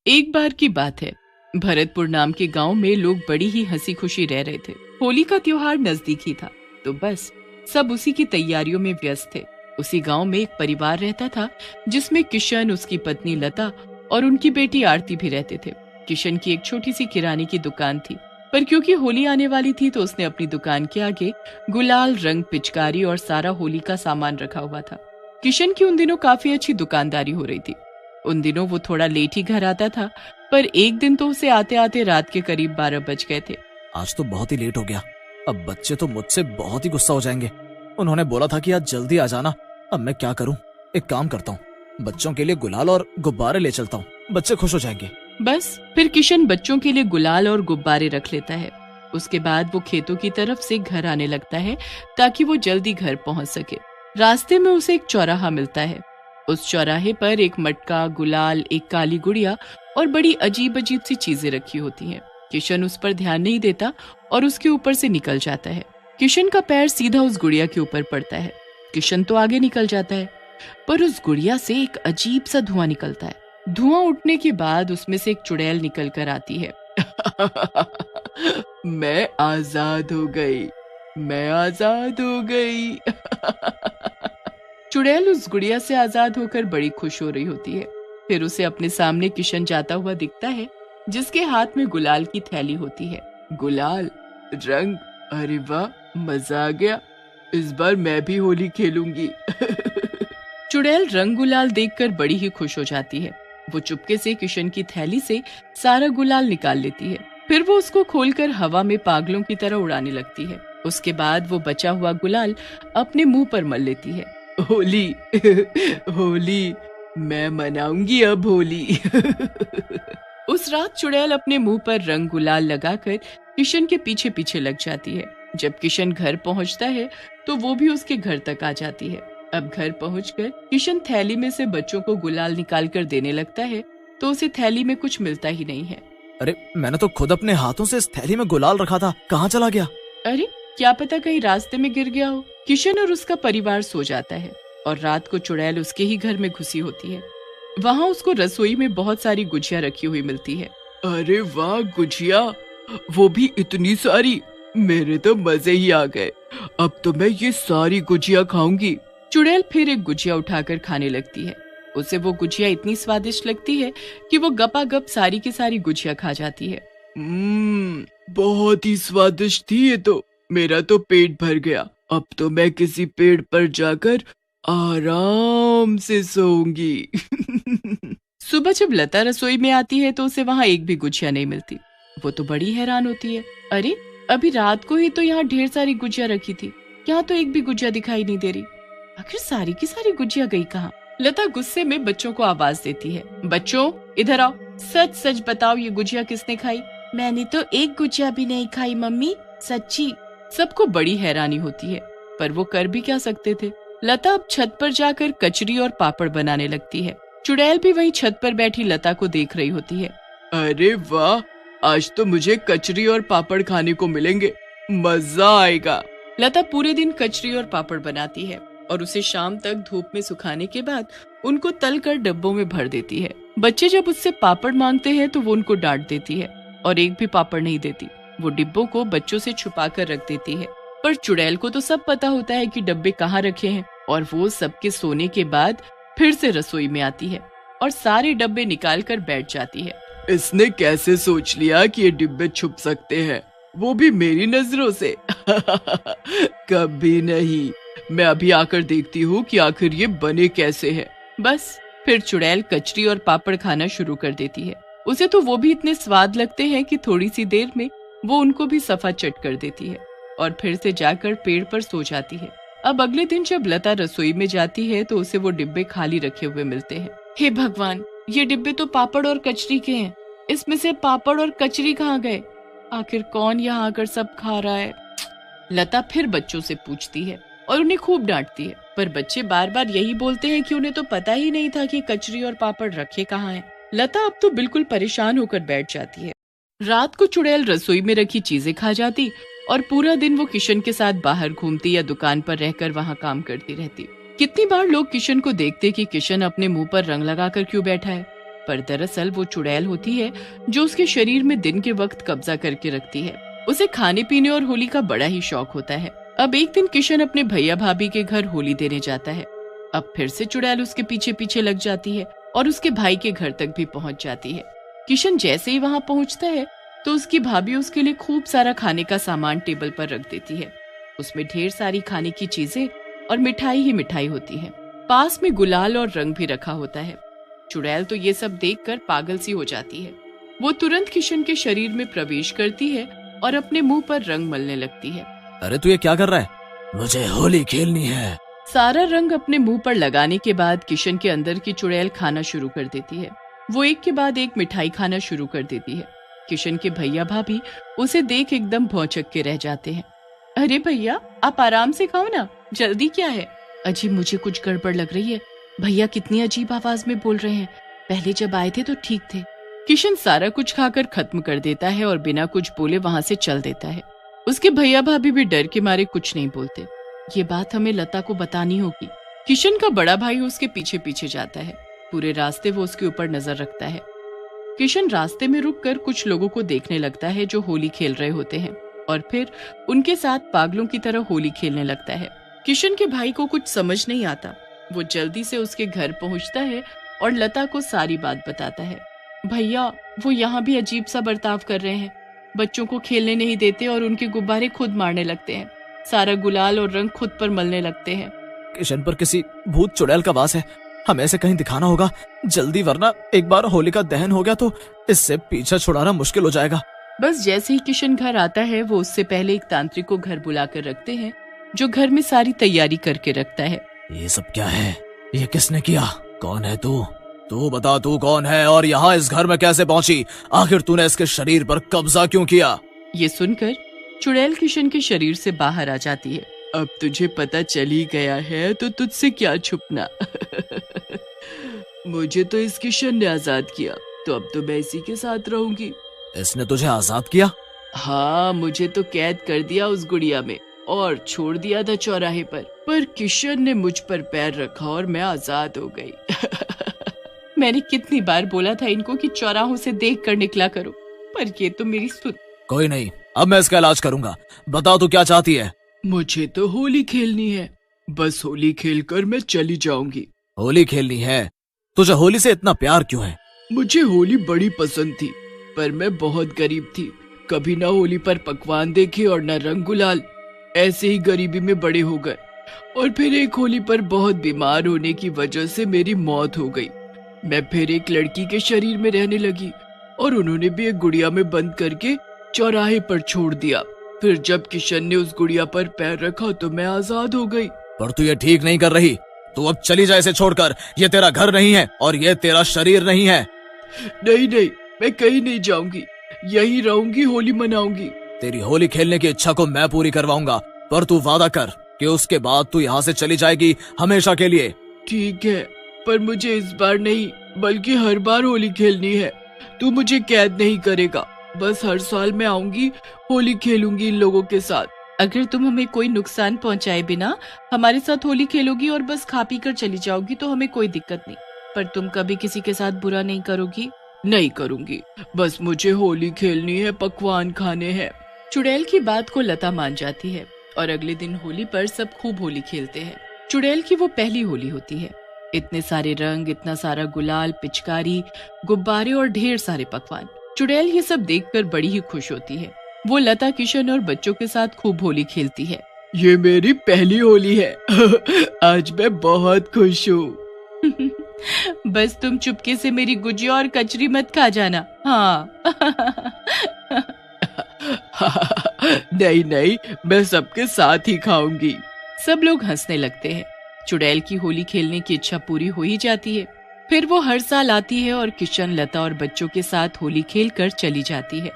एक बार की बात है। भरतपुर नाम के गांव में लोग बड़ी ही हंसी खुशी रह रहे थे। होली का त्योहार नजदीक ही था, तो बस सब उसी की तैयारियों में व्यस्त थे। उसी गांव में एक परिवार रहता था जिसमें किशन, उसकी पत्नी लता और उनकी बेटी आरती भी रहते थे। किशन की एक छोटी सी किराने की दुकान थी, पर क्योंकि होली आने वाली थी तो उसने अपनी दुकान के आगे गुलाल, रंग, पिचकारी और सारा होली का सामान रखा हुआ था। किशन की उन दिनों काफी अच्छी दुकानदारी हो रही थी। उन दिनों वो थोड़ा लेट ही घर आता था, पर एक दिन तो उसे आते आते रात के करीब 12 बज गए थे। आज तो बहुत ही लेट हो गया। अब बच्चे तो मुझसे बहुत ही गुस्सा हो जाएंगे। उन्होंने बोला था कि आज जल्दी आ जाना। अब मैं क्या करूं? एक काम करता हूँ, बच्चों के लिए गुलाल और गुब्बारे ले चलता हूँ, बच्चे खुश हो जाएंगे। बस फिर किशन बच्चों के लिए गुलाल और गुब्बारे रख लेता है। उसके बाद वो खेतों की तरफ से घर आने लगता है ताकि वो जल्दी घर पहुंच सके। रास्ते में उसे एक चौराहा मिलता है। उस चौराहे पर एक मटका, गुलाल, एक काली गुड़िया और बड़ी अजीब अजीब सी चीजें रखी होती हैं। किशन उस पर ध्यान नहीं देता और उसके ऊपर से निकल जाता है। किशन का पैर सीधा उस गुड़िया के ऊपर पड़ता है। किशन तो आगे निकल जाता है, पर उस गुड़िया से एक अजीब सा धुआं निकलता है। धुआं उठने के बाद उसमें से एक चुड़ैल निकल कर आती है। मैं आजाद हो गई, मैं आजाद हो गई। चुड़ैल उस गुड़िया से आजाद होकर बड़ी खुश हो रही होती है। फिर उसे अपने सामने किशन जाता हुआ दिखता है, जिसके हाथ में गुलाल की थैली होती है। गुलाल, रंग, अरे वाह, मजा आ गया। इस बार मैं भी होली खेलूंगी। चुड़ैल रंग गुलाल देखकर बड़ी ही खुश हो जाती है। वो चुपके से किशन की थैली से सारा गुलाल निकाल लेती है। फिर वो उसको खोलकर हवा में पागलों की तरह उड़ाने लगती है। उसके बाद वो बचा हुआ गुलाल अपने मुंह पर मल लेती है। होली, होली, मैं मनाऊंगी अब होली। उस रात चुड़ैल अपने मुंह पर रंग गुलाल लगाकर किशन के पीछे पीछे लग जाती है। जब किशन घर पहुंचता है तो वो भी उसके घर तक आ जाती है। अब घर पहुंचकर किशन थैली में से बच्चों को गुलाल निकाल कर देने लगता है, तो उसे थैली में कुछ मिलता ही नहीं है। अरे मैंने तो खुद अपने हाथों से इस थैली में गुलाल रखा था, कहाँ चला गया? अरे क्या पता कहीं रास्ते में गिर गया हो। किशन और उसका परिवार सो जाता है और रात को चुड़ैल उसके ही घर में घुसी होती है। वहाँ उसको रसोई में बहुत सारी गुजिया रखी हुई मिलती है। अरे वाह, गुजिया, वो भी इतनी सारी, मेरे तो मजे ही आ गए। अब तो मैं ये सारी गुजिया खाऊंगी। चुड़ैल फिर एक गुजिया उठाकर खाने लगती है। उसे वो गुजिया इतनी स्वादिष्ट लगती है कि वो गपागप सारी की सारी गुजिया खा जाती है। बहुत ही स्वादिष्ट थी ये तो। मेरा तो पेट भर गया। अब तो मैं किसी पेड़ पर जाकर आराम से सोऊंगी। सुबह जब लता रसोई में आती है तो उसे वहाँ एक भी गुजिया नहीं मिलती। वो तो बड़ी हैरान होती है। अरे अभी रात को ही तो यहाँ ढेर सारी गुजिया रखी थी, यहाँ तो एक भी गुजिया दिखाई नहीं दे रही। आखिर सारी की सारी गुजिया गई कहाँ? लता गुस्से में बच्चों को आवाज देती है। बच्चों, इधर आओ, सच सच बताओ, ये गुजिया किसने खाई? मैंने तो एक गुजिया भी नहीं खाई मम्मी, सच्ची। सबको बड़ी हैरानी होती है, पर वो कर भी क्या सकते थे। लता अब छत पर जाकर कचरी और पापड़ बनाने लगती है। चुड़ैल भी वहीं छत पर बैठी लता को देख रही होती है। अरे वाह, आज तो मुझे कचरी और पापड़ खाने को मिलेंगे, मजा आएगा। लता पूरे दिन कचरी और पापड़ बनाती है और उसे शाम तक धूप में सुखाने के बाद उनको तल कर डब्बों में भर देती है। बच्चे जब उससे पापड़ मांगते हैं तो वो उनको डांट देती है और एक भी पापड़ नहीं देती। वो डिब्बों को बच्चों से छुपा कर रख देती है, पर चुड़ैल को तो सब पता होता है कि डब्बे कहाँ रखे हैं और वो सबके सोने के बाद फिर से रसोई में आती है और सारे डब्बे निकाल कर बैठ जाती है। इसने कैसे सोच लिया कि ये डिब्बे छुप सकते हैं, वो भी मेरी नजरों से? कभी नहीं, मैं अभी आकर देखती हूँ कि आखिर ये बने कैसे हैं। बस फिर चुड़ैल कचरी और पापड़ खाना शुरू कर देती है। उसे तो वो भी इतने स्वाद लगते हैं कि थोड़ी सी देर में वो उनको भी सफा चट कर देती है और फिर से जाकर पेड़ पर सो जाती है। अब अगले दिन जब लता रसोई में जाती है तो उसे वो डिब्बे खाली रखे हुए मिलते हैं। हे भगवान, ये डिब्बे तो पापड़ और कचरी के हैं, इसमें से पापड़ और कचरी कहाँ गए? आखिर कौन यहाँ आकर सब खा रहा है? लता फिर बच्चों से पूछती है और उन्हें खूब डांटती है, पर बच्चे बार बार यही बोलते हैं कि उन्हें तो पता ही नहीं था कि कचरी और पापड़ रखे कहाँ हैं। लता अब तो बिल्कुल परेशान होकर बैठ जाती है। रात को चुड़ैल रसोई में रखी चीजें खा जाती और पूरा दिन वो किशन के साथ बाहर घूमती या दुकान पर रहकर वहाँ काम करती रहती। कितनी बार लोग किशन को देखते कि किशन अपने मुंह पर रंग लगाकर क्यों बैठा है, पर दरअसल वो चुड़ैल होती है जो उसके शरीर में दिन के वक्त कब्जा करके रखती है। उसे खाने पीने और होली का बड़ा ही शौक होता है। अब एक दिन किशन अपने भैया भाभी के घर होली देने जाता है। अब फिर से चुड़ैल उसके पीछे पीछे लग जाती है और उसके भाई के घर तक भी पहुंच जाती है। किशन जैसे ही वहां पहुंचता है तो उसकी भाभी उसके लिए खूब सारा खाने का सामान टेबल पर रख देती है। उसमें ढेर सारी खाने की चीजें और मिठाई ही मिठाई होती है। पास में गुलाल और रंग भी रखा होता है। चुड़ैल तो ये सब देखकर पागल सी हो जाती है। वो तुरंत किशन के शरीर में प्रवेश करती है और अपने मुंह पर रंग मलने लगती है। अरे तू ये क्या कर रहा है? मुझे होली खेलनी है। सारा रंग अपने मुंह पर लगाने के बाद किशन के अंदर की चुड़ैल खाना शुरू कर देती है। वो एक के बाद एक मिठाई खाना शुरू कर देती है। किशन के भैया भाभी उसे देख एकदम भौचक के रह जाते हैं। अरे भैया, आप आराम से खाओ ना, जल्दी क्या है? अजी, मुझे कुछ गड़बड़ लग रही है। भैया कितनी अजीब आवाज में बोल रहे हैं। पहले जब आए थे तो ठीक थे। किशन सारा कुछ खाकर खत्म कर देता है और बिना कुछ बोले वहां से चल देता है। उसके भैया भाभी भी डर के मारे कुछ नहीं बोलते। ये बात हमें लता को बतानी होगी। किशन का बड़ा भाई उसके पीछे पीछे जाता है। पूरे रास्ते वो उसके ऊपर नजर रखता है। किशन रास्ते में रुककर कुछ लोगों को देखने लगता है जो होली खेल रहे होते हैं और फिर उनके साथ पागलों की तरह होली खेलने लगता है। किशन के भाई को कुछ समझ नहीं आता। वो जल्दी से उसके घर पहुंचता है और लता को सारी बात बताता है। भैया, वो यहाँ भी अजीब सा बर्ताव कर रहे हैं। बच्चों को खेलने नहीं देते और उनके गुब्बारे खुद मारने लगते हैं। सारा गुलाल और रंग खुद पर मलने लगते हैं। किशन पर किसी भूत चुड़ैल का वास है। हमें ऐसे कहीं दिखाना होगा जल्दी, वरना एक बार होली का दहन हो गया तो इससे पीछा छुड़ाना मुश्किल हो जाएगा। बस जैसे ही किशन घर आता है वो उससे पहले एक तांत्रिक को घर बुलाकर रखते हैं जो घर में सारी तैयारी करके रखता है। ये सब क्या है? ये किसने किया? कौन है तू? तू बता, तू कौन है और यहाँ इस घर में कैसे पहुंची? आखिर तूने इसके शरीर पर कब्जा क्यों किया? ये सुनकर चुड़ैल किशन के शरीर से बाहर आ जाती है। अब तुझे पता चल ही गया है तो तुझसे क्या छुपना। मुझे तो इस किशन ने आजाद किया, तो अब तो मैं इसी के साथ रहूंगी। इसने तुझे आजाद किया? हाँ, मुझे तो कैद कर दिया उस गुड़िया में और छोड़ दिया था चौराहे पर किशन ने मुझ पर पैर रखा और मैं आजाद हो गई। मैंने कितनी बार बोला था इनको कि चौराहों से देख कर निकला करो, पर ये तो मेरी सुन। कोई नहीं, अब मैं इसका इलाज करूंगा। बता तू क्या चाहती है? मुझे तो होली खेलनी है, बस होली खेलकर मैं चली जाऊंगी। होली खेलनी है? तुझे होली से इतना प्यार क्यों है? मुझे होली बड़ी पसंद थी, पर मैं बहुत गरीब थी। कभी ना होली पर पकवान देखे और न रंग गुलाल। ऐसे ही गरीबी में बड़े हो गए और फिर एक होली पर बहुत बीमार होने की वजह से मेरी मौत हो गई। मैं फिर एक लड़की के शरीर में रहने लगी और उन्होंने भी एक गुड़िया में बंद करके चौराहे पर छोड़ दिया। फिर जब किशन ने उस गुड़िया पर पैर रखा तो मैं आजाद हो गई। पर तू ये ठीक नहीं कर रही। तू अब चली जा इसे छोड़कर। ये तेरा घर नहीं है और ये तेरा शरीर नहीं है। नहीं नहीं, मैं कहीं नहीं जाऊंगी, यहीं रहूंगी, होली मनाऊंगी। तेरी होली खेलने की इच्छा को मैं पूरी करवाऊंगा, पर तू वादा कर कि उसके बाद तू यहाँ से चली जाएगी हमेशा के लिए। ठीक है, पर मुझे इस बार नहीं बल्कि हर बार होली खेलनी है। तू मुझे कैद नहीं करेगा, बस हर साल मैं आऊंगी, होली खेलूंगी इन लोगों के साथ। अगर तुम हमें कोई नुकसान पहुंचाए बिना हमारे साथ होली खेलोगी और बस खा पी कर चली जाओगी तो हमें कोई दिक्कत नहीं, पर तुम कभी किसी के साथ बुरा नहीं करोगी? नहीं करूंगी, बस मुझे होली खेलनी है, पकवान खाने हैं। चुड़ैल की बात को लता मान जाती है और अगले दिन होली पर सब खूब होली खेलते हैं। चुड़ैल की वो पहली होली होती है। इतने सारे रंग, इतना सारा गुलाल, पिचकारी, गुब्बारे और ढेर सारे पकवान। चुड़ैल ये सब देखकर बड़ी ही खुश होती है। वो लता, किशन और बच्चों के साथ खूब होली खेलती है। ये मेरी पहली होली है। आज मैं बहुत खुश हूँ। बस तुम चुपके से मेरी गुजिया और कचरी मत खा जाना। हाँ। नहीं नहीं, मैं सबके साथ ही खाऊंगी। सब लोग हंसने लगते हैं। चुड़ैल की होली खेलने की इच्छा पूरी हो ही जाती है। फिर वो हर साल आती है और किशन, लता और बच्चों के साथ होली खेलकर चली जाती है।